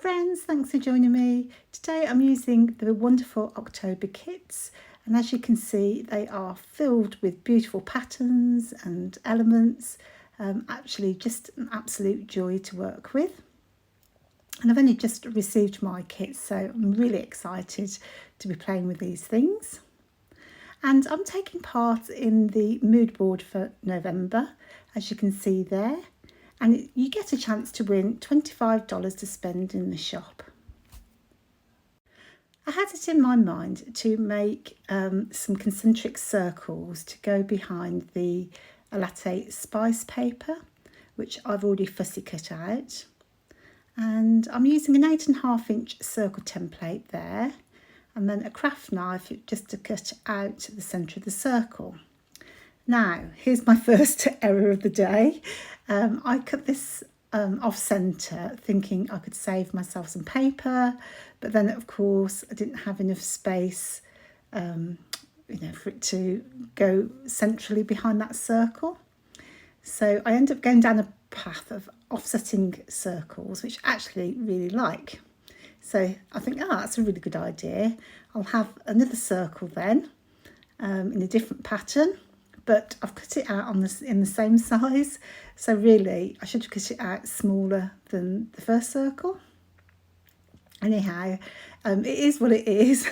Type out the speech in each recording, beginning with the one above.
friends, thanks for joining me. Today I'm using the wonderful October kits, and as you can see they are filled with beautiful patterns and elements. Actually just an absolute joy to work with. And I've only just received my kits, so I'm really excited to be playing with these things. And I'm taking part in the mood board for November, as you can see there. And you get a chance to win $25 to spend in the shop. I had it in my mind to make some concentric circles to go behind the latte spice paper, which I've already fussy cut out. And I'm using an 8.5 inch circle template there, and then a craft knife just to cut out the centre of the circle. Now, here's my first error of the day. I cut this off centre thinking I could save myself some paper, but then of course I didn't have enough space for it to go centrally behind that circle. So I ended up going down a path of offsetting circles, which I actually really like. So I think, that's a really good idea. I'll have another circle then in a different pattern, but I've cut it out in the same size. So really, I should have cut it out smaller than the first circle. Anyhow, it is what it is.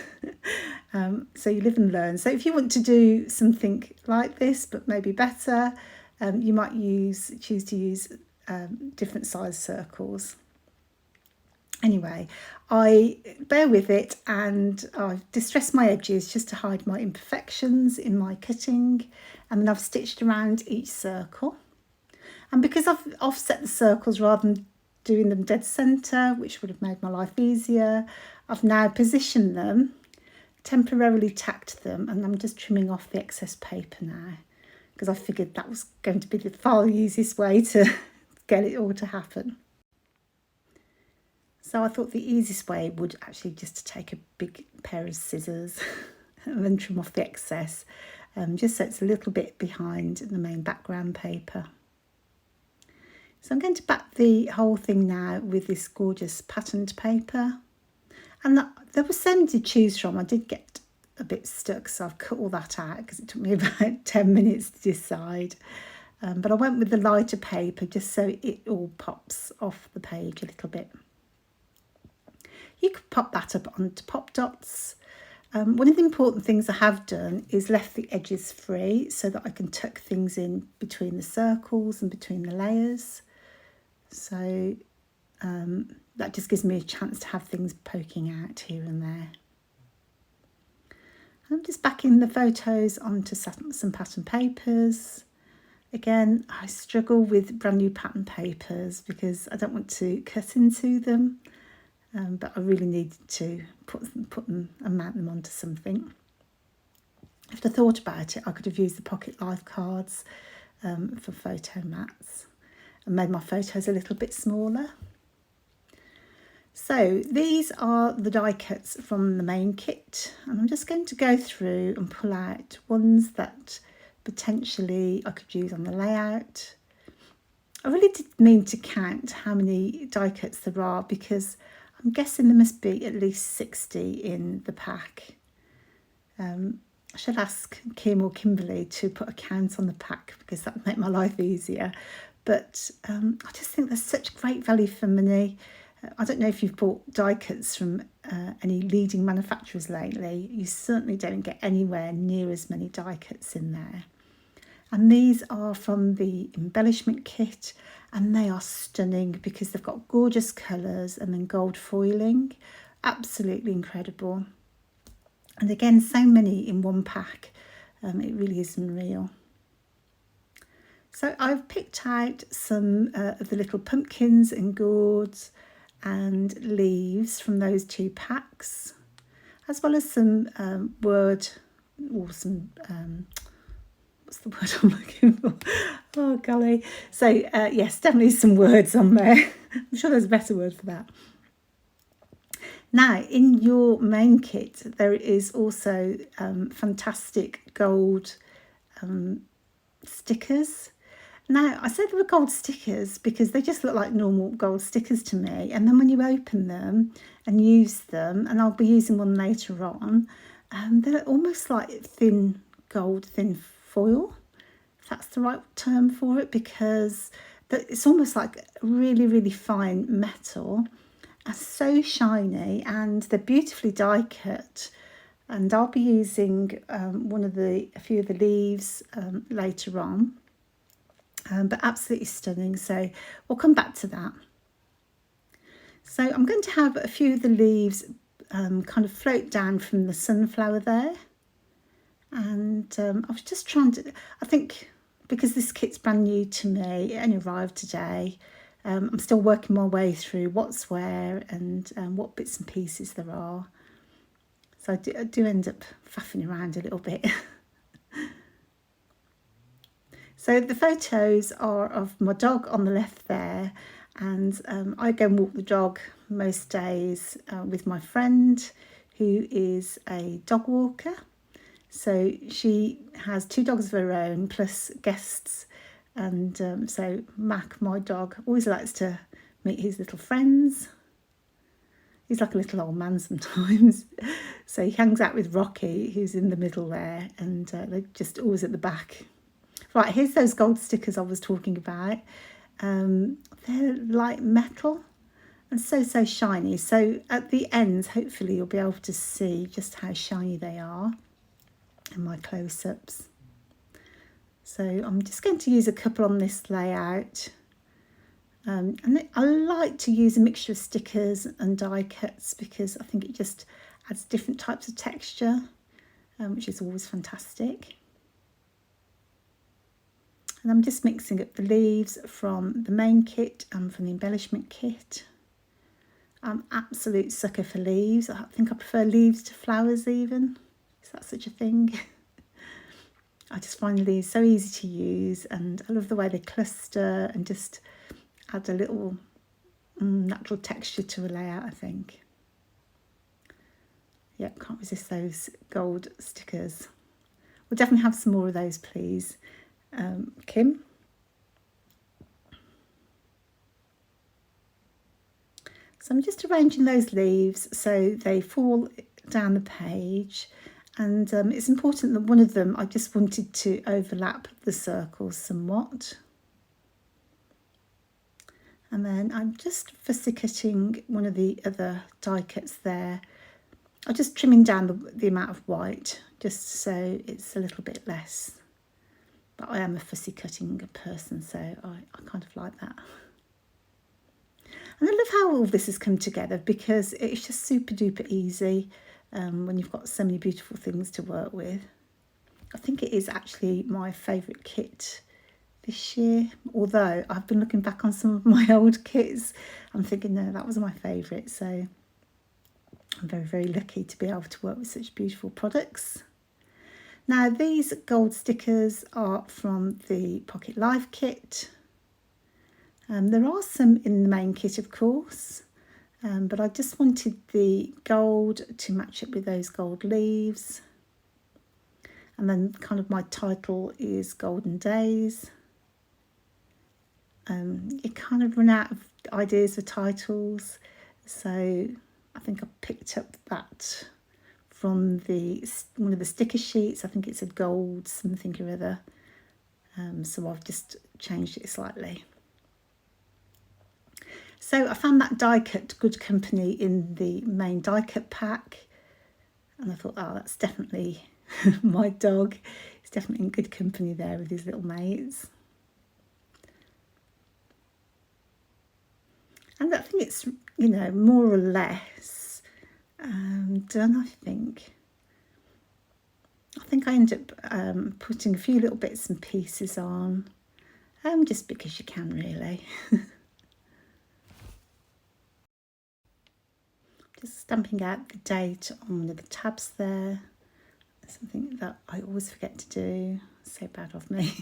So you live and learn. So if you want to do something like this, but maybe better, you might choose to use different size circles. Anyway, I bear with it, and I've distressed my edges just to hide my imperfections in my cutting, and then I've stitched around each circle. And because I've offset the circles rather than doing them dead centre, which would have made my life easier, I've now positioned them, temporarily tacked them, and I'm just trimming off the excess paper now, because I figured that was going to be the far easiest way to get it all to happen. So I thought the easiest way would actually just to take a big pair of scissors and then trim off the excess, just so it's a little bit behind the main background paper. So I'm going to back the whole thing now with this gorgeous patterned paper. And there was so many to choose from. I did get a bit stuck, so I've cut all that out because it took me about 10 minutes to decide. But I went with the lighter paper just so it all pops off the page a little bit. You could pop that up onto pop dots. One of the important things I have done is left the edges free so that I can tuck things in between the circles and between the layers. So that just gives me a chance to have things poking out here and there. I'm just backing the photos onto some pattern papers. Again, I struggle with brand new pattern papers because I don't want to cut into them. But I really needed to put them and mount them onto something. If I thought about it, I could have used the Pocket Life cards for photo mats and made my photos a little bit smaller. So these are the die cuts from the main kit, and I'm just going to go through and pull out ones that potentially I could use on the layout. I really did mean to count how many die cuts there are, because I'm guessing there must be at least 60 in the pack. I should ask Kim or Kimberly to put a count on the pack, because that would make my life easier. But I just think there's such great value for money. I don't know if you've bought die cuts from any leading manufacturers lately. You certainly don't get anywhere near as many die cuts in there. And these are from the embellishment kit, and they are stunning because they've got gorgeous colours and then gold foiling. Absolutely incredible. And again, so many in one pack. It really is unreal. So I've picked out some of the little pumpkins and gourds and leaves from those two packs, as well as some word or some what's the word I'm looking for? Oh, golly. So, yes, definitely some words on there. I'm sure there's a better word for that. Now, in your main kit, there is also fantastic gold stickers. Now, I said they were gold stickers because they just look like normal gold stickers to me. And then when you open them and use them, and I'll be using one later on, they're almost like thin foil, if that's the right term for it, because it's almost like really, really fine metal and so shiny, and they're beautifully die cut. And I'll be using a few of the leaves later on. But absolutely stunning, so we'll come back to that. So I'm going to have a few of the leaves kind of float down from the sunflower there, and I was just trying to, I think because this kit's brand new to me, it only arrived today, I'm still working my way through what's where and what bits and pieces there are, so I do end up faffing around a little bit. So the photos are of my dog on the left there, and I go and walk the dog most days with my friend who is a dog walker. So she has 2 dogs of her own plus guests, and so Mac, my dog, always likes to meet his little friends. He's like a little old man sometimes. So he hangs out with Rocky, who's in the middle there, and they're just always at the back. Right, here's those gold stickers I was talking about. They're like metal and so shiny. So at the ends, hopefully you'll be able to see just how shiny they are in my close-ups. So I'm just going to use a couple on this layout. And I like to use a mixture of stickers and die cuts because I think it just adds different types of texture, which is always fantastic. And I'm just mixing up the leaves from the main kit and from the embellishment kit. I'm absolute sucker for leaves. I think I prefer leaves to flowers even. Is that such a thing? I just find leaves so easy to use, and I love the way they cluster and just add a little natural texture to a layout, I think. Yep, can't resist those gold stickers. We'll definitely have some more of those, please. Kim. So I'm just arranging those leaves so they fall down the page, and it's important that one of them, I just wanted to overlap the circles somewhat. And then I'm just fussy cutting one of the other die cuts there. I'm just trimming down the amount of white just so it's a little bit less. But I am a fussy cutting person, so I kind of like that. And I love how all this has come together because it's just super duper easy when you've got so many beautiful things to work with. I think it is actually my favourite kit this year, although I've been looking back on some of my old kits. I'm thinking, no, that was my favourite, so I'm very, very lucky to be able to work with such beautiful products. Now these gold stickers are from the Pocket Life kit. There are some in the main kit, of course, but I just wanted the gold to match up with those gold leaves. And then kind of my title is Golden Days. You kind of run out of ideas for titles, so I think I picked up that from one of the sticker sheets. I think it's a gold something or other, so I've just changed it slightly. So I found that die cut Good Company in the main die cut pack, and I thought, oh, that's definitely my dog. He's definitely in good company there with his little mates. And I think it's, more or less done, I think. I think I end up putting a few little bits and pieces on, just because you can, really. Just stamping out the date on one of the tabs there. Something that I always forget to do. So bad of me.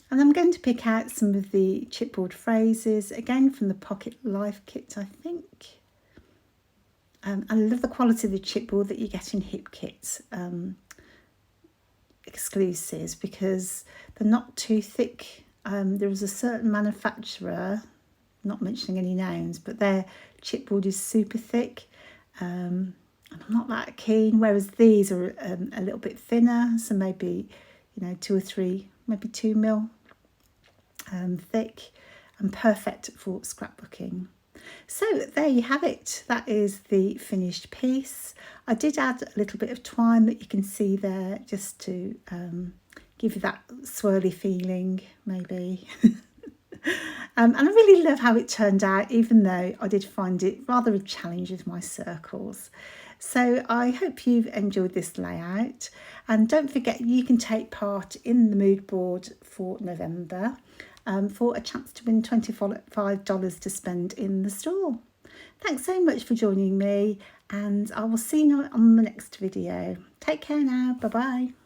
And I'm going to pick out some of the chipboard phrases, again from the Pocket Life kit, I think. I love the quality of the chipboard that you get in Hip Kits exclusives, because they're not too thick There is a certain manufacturer, not mentioning any names, but their chipboard is super thick. And I'm not that keen, whereas these are a little bit thinner, so maybe, 2 or 3, maybe 2 mil thick, and perfect for scrapbooking. So there you have it. That is the finished piece. I did add a little bit of twine that you can see there, just to give you that swirly feeling, maybe. And I really love how it turned out, even though I did find it rather a challenge with my circles. So I hope you've enjoyed this layout, and don't forget you can take part in the mood board for November for a chance to win $25 to spend in the store. Thanks so much for joining me, and I will see you on the next video. Take care now. Bye bye.